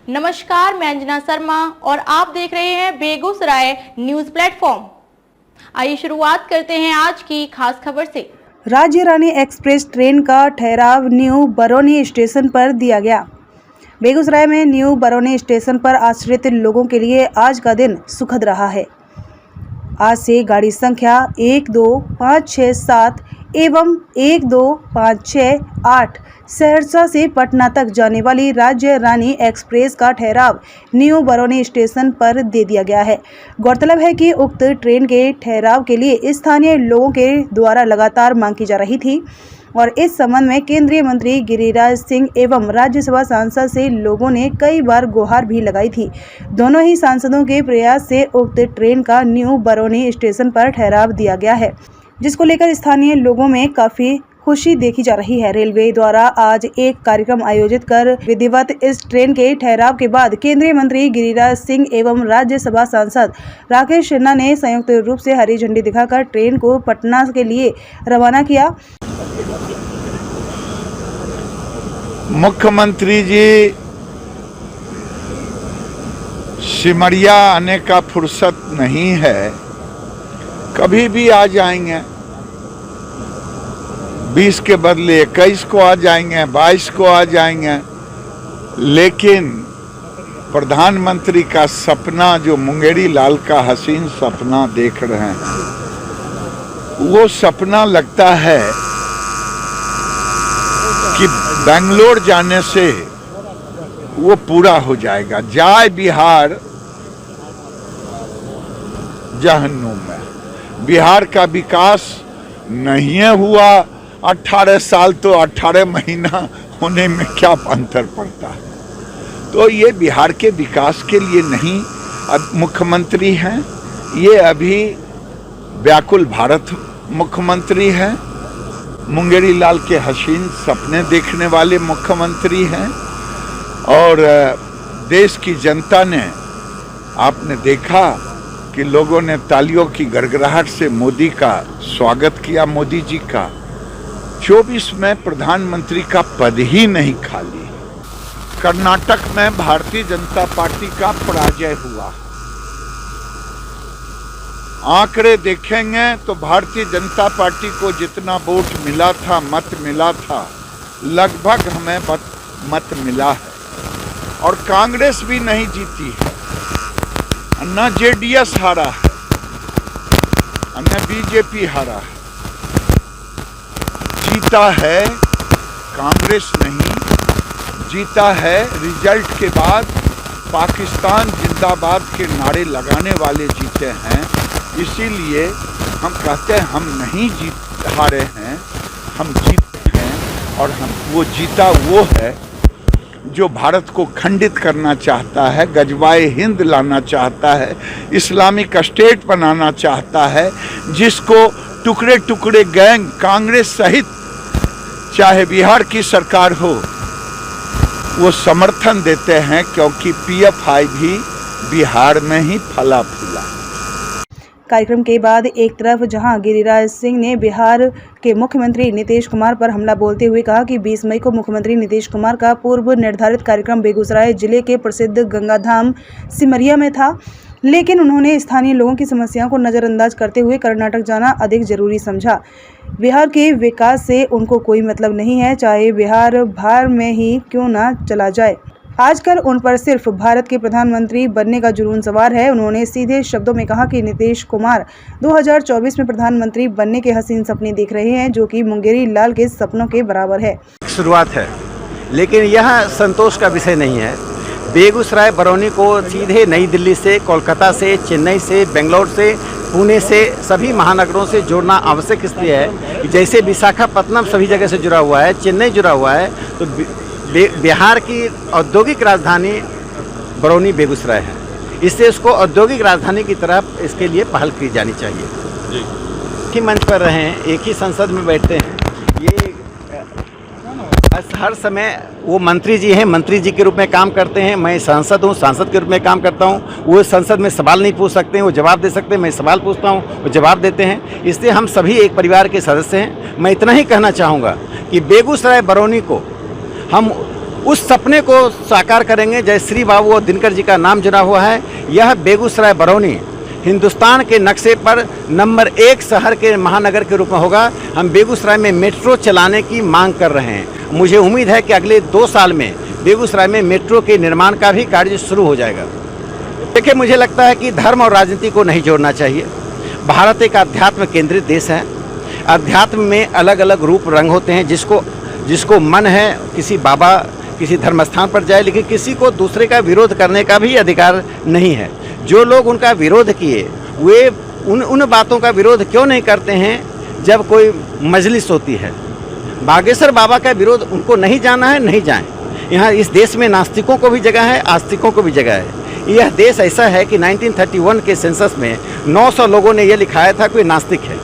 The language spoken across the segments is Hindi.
नमस्कार, मैं अंजना शर्मा और आप देख रहे हैं बेगूसराय न्यूज प्लेटफॉर्म। आइए शुरुआत करते हैं आज की खास खबर से। राज्य रानी एक्सप्रेस ट्रेन का ठहराव न्यू बरौनी स्टेशन पर दिया गया। बेगूसराय में न्यू बरौनी स्टेशन पर आश्रित लोगों के लिए आज का दिन सुखद रहा है। आज से गाड़ी संख्या 1, 2, 5, 6, 7 एवं 1, 2, 5, 6, 8 सहरसा से पटना तक जाने वाली राज्य रानी एक्सप्रेस का ठहराव न्यू बरौनी स्टेशन पर दे दिया गया है। गौरतलब है कि उक्त ट्रेन के ठहराव के लिए स्थानीय लोगों के द्वारा लगातार मांग की जा रही थी और इस संबंध में केंद्रीय मंत्री गिरिराज सिंह एवं राज्यसभा सांसद से लोगों ने कई बार गुहार भी लगाई थी। दोनों ही सांसदों के प्रयास से उक्त ट्रेन का न्यू बरौनी स्टेशन पर ठहराव दिया गया है, जिसको लेकर स्थानीय लोगों में काफी खुशी देखी जा रही है। रेलवे द्वारा आज एक कार्यक्रम आयोजित कर विधिवत इस ट्रेन के ठहराव के बाद केंद्रीय मंत्री गिरिराज सिंह एवं राज्यसभा सांसद राकेश सिन्हा ने संयुक्त रूप से हरी झंडी दिखाकर ट्रेन को पटना के लिए रवाना किया। मुख्यमंत्री जी सिमरिया आने का फुर्सत नहीं है, कभी भी आ जाएंगे। 20 के बदले 21 को आ जाएंगे, 22 को आ जाएंगे, लेकिन प्रधानमंत्री का सपना जो मुंगेरी लाल का हसीन सपना देख रहे हैं, वो सपना लगता है कि बेंगलोर जाने से वो पूरा हो जाएगा। जाए बिहार जहन्नुम में। बिहार का विकास नहीं हुआ। 18 साल तो 18 महीना होने में क्या अंतर पड़ता है। तो ये बिहार के विकास के लिए नहीं अब मुख्यमंत्री हैं, ये अभी व्याकुल भारत मुख्यमंत्री हैं, मुंगेरी लाल के हसीन सपने देखने वाले मुख्यमंत्री हैं। और देश की जनता ने, आपने देखा कि लोगों ने तालियों की गड़गड़ाहट से मोदी का स्वागत किया। मोदी जी का 24 में प्रधानमंत्री का पद ही नहीं खाली। कर्नाटक में भारतीय जनता पार्टी का पराजय हुआ। आंकड़े देखेंगे तो भारतीय जनता पार्टी को जितना वोट मिला था, मत मिला था, लगभग हमें मत मिला है। और कांग्रेस भी नहीं जीती है, न जेडीएस हारा है, न बीजेपी हारा है। जीता है कांग्रेस नहीं, जीता है रिजल्ट के बाद पाकिस्तान जिंदाबाद के नारे लगाने वाले जीते हैं। इसीलिए हम कहते हैं हम नहीं हारे हैं, हम जीते हैं। और हम वो जीता वो है जो भारत को खंडित करना चाहता है, गजवाए हिंद लाना चाहता है, इस्लामिक स्टेट बनाना चाहता है, जिसको टुकड़े टुकड़े गैंग कांग्रेस सहित चाहे बिहार की सरकार हो वो समर्थन देते हैं, क्योंकि पीएफआई भी बिहार में ही फला फूला। कार्यक्रम के बाद एक तरफ जहां गिरिराज सिंह ने बिहार के मुख्यमंत्री नीतीश कुमार पर हमला बोलते हुए कहा कि 20 मई को मुख्यमंत्री नीतीश कुमार का पूर्व निर्धारित कार्यक्रम बेगूसराय जिले के प्रसिद्ध गंगाधाम सिमरिया में था, लेकिन उन्होंने स्थानीय लोगों की समस्याओं को नज़रअंदाज करते हुए कर्नाटक जाना अधिक जरूरी समझा। बिहार के विकास से उनको कोई मतलब नहीं है, चाहे बिहार भार में ही क्यों ना चला जाए। आजकल उन पर सिर्फ भारत के प्रधानमंत्री बनने का जुनून सवार है। उन्होंने सीधे शब्दों में कहा कि नीतीश कुमार 2024 में प्रधानमंत्री बनने के हसीन सपने देख रहे हैं, जो कि मुंगेरी लाल के सपनों के बराबर है। शुरुआत है, लेकिन यह संतोष का विषय नहीं है। बेगूसराय बरौनी को सीधे नई दिल्ली से, कोलकाता से, चेन्नई से, बेंगलोर से, पुणे से, सभी महानगरों से जोड़ना आवश्यक इसलिए है कि जैसे विशाखापत्तनम सभी जगह से जुड़ा हुआ है, चेन्नई जुड़ा हुआ है, तो बिहार की औद्योगिक राजधानी बरौनी बेगूसराय है। इससे उसको औद्योगिक राजधानी की तरफ इसके लिए पहल की जानी चाहिए। एक ही मंच पर रहें, एक ही संसद में बैठते हैं, ये हर समय वो मंत्री जी हैं, मंत्री जी के रूप में काम करते हैं। मैं सांसद हूँ, सांसद के रूप में काम करता हूँ। वो संसद में सवाल नहीं पूछ सकते हैं, वो जवाब दे सकते हैं। मैं सवाल पूछता हूँ, वो जवाब देते हैं। इसलिए हम सभी एक परिवार के सदस्य हैं। मैं इतना ही कहना चाहूँगा कि बेगूसराय बरौनी को हम उस सपने को साकार करेंगे। जय श्री बाबू और दिनकर जी का नाम जुड़ा हुआ है। यह बेगूसराय बरौनी हिंदुस्तान के नक्शे पर नंबर 1 शहर के महानगर के रूप में होगा। हम बेगूसराय में मेट्रो चलाने की मांग कर रहे हैं। मुझे उम्मीद है कि अगले 2 साल में बेगूसराय में मेट्रो के निर्माण का भी कार्य शुरू हो जाएगा। देखिए, मुझे लगता है कि धर्म और राजनीति को नहीं जोड़ना चाहिए। भारत एक अध्यात्म केंद्रित देश है। अध्यात्म में अलग अलग रूप रंग होते हैं। जिसको मन है किसी बाबा किसी धर्म स्थान पर जाए, लेकिन किसी को दूसरे का विरोध करने का भी अधिकार नहीं है। जो लोग उनका विरोध किए वे उन बातों का विरोध क्यों नहीं करते हैं जब कोई मजलिस होती है। बागेश्वर बाबा का विरोध उनको नहीं जाना है, नहीं जाएं। यहाँ इस देश में नास्तिकों को भी जगह है, आस्तिकों को भी जगह है। यह देश ऐसा है कि 1931 के सेंसस में 900 लोगों ने यह लिखाया था कोई नास्तिक है।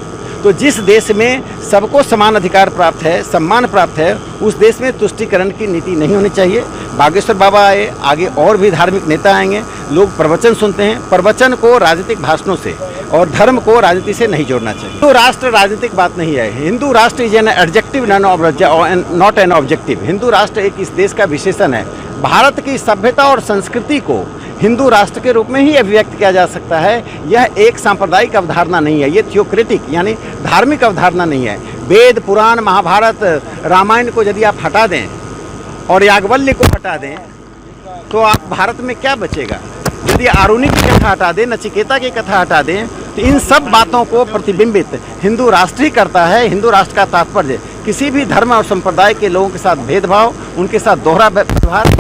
तो जिस देश में सबको समान अधिकार प्राप्त है, सम्मान प्राप्त है, उस देश में तुष्टीकरण की नीति नहीं होनी चाहिए। बागेश्वर बाबा आए, आगे और भी धार्मिक नेता आएंगे। लोग प्रवचन सुनते हैं। प्रवचन को राजनीतिक भाषणों से और धर्म को राजनीति से नहीं जोड़ना चाहिए। हिंदू राष्ट्र राजनीतिक बात नहीं है। हिंदू राष्ट्र is an adjective not an objective. Hindu राष्ट्र एक इस देश का विशेषण है। भारत की सभ्यता और संस्कृति को हिंदू राष्ट्र के रूप में ही अभिव्यक्त किया जा सकता है। यह एक सांप्रदायिक अवधारणा नहीं है। ये थियोक्रेटिक यानी धार्मिक अवधारणा नहीं है। वेद, पुराण, महाभारत, रामायण को यदि आप हटा दें और याज्ञवल्क्य को हटा दें तो आप भारत में क्या बचेगा। यदि आरुणि की कथा हटा दें, नचिकेता की कथा हटा दें, तो इन सब बातों को प्रतिबिंबित हिंदू राष्ट्र ही करता है। हिंदू राष्ट्र का तात्पर्य किसी भी धर्म और संप्रदाय के लोगों के साथ भेदभाव, उनके साथ दोहरा व्यवहार।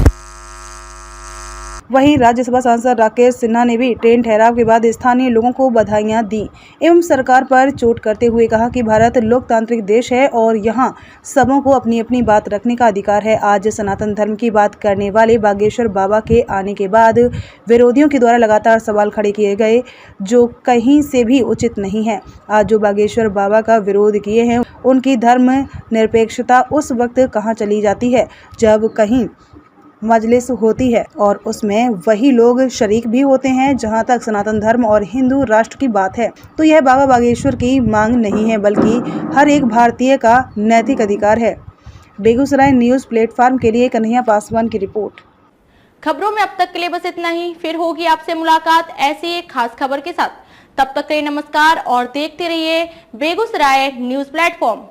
वहीं राज्यसभा सांसद राकेश सिन्हा ने भी ट्रेन ठहराव के बाद स्थानीय लोगों को बधाइयां दी एवं सरकार पर चोट करते हुए कहा कि भारत लोकतांत्रिक देश है और यहां सबों को अपनी अपनी बात रखने का अधिकार है। आज सनातन धर्म की बात करने वाले बागेश्वर बाबा के आने के बाद विरोधियों के द्वारा लगातार सवाल खड़े किए गए जो कहीं से भी उचित नहीं है। आज जो बागेश्वर बाबा का विरोध किए हैं उनकी धर्म निरपेक्षता उस वक्त कहाँ चली जाती है जब कहीं मजलिस होती है और उसमें वही लोग शरीक भी होते हैं। जहां तक सनातन धर्म और हिंदू राष्ट्र की बात है तो यह बाबा बागेश्वर की मांग नहीं है बल्कि हर एक भारतीय का नैतिक अधिकार है। बेगूसराय न्यूज़ प्लेटफॉर्म के लिए कन्हैया पासवान की रिपोर्ट। खबरों में अब तक के लिए बस इतना ही। फिर होगी आपसे मुलाकात ऐसी एक खास खबर के साथ। तब तक के लिए नमस्कार और देखते रहिए बेगूसराय न्यूज़ प्लेटफॉर्म।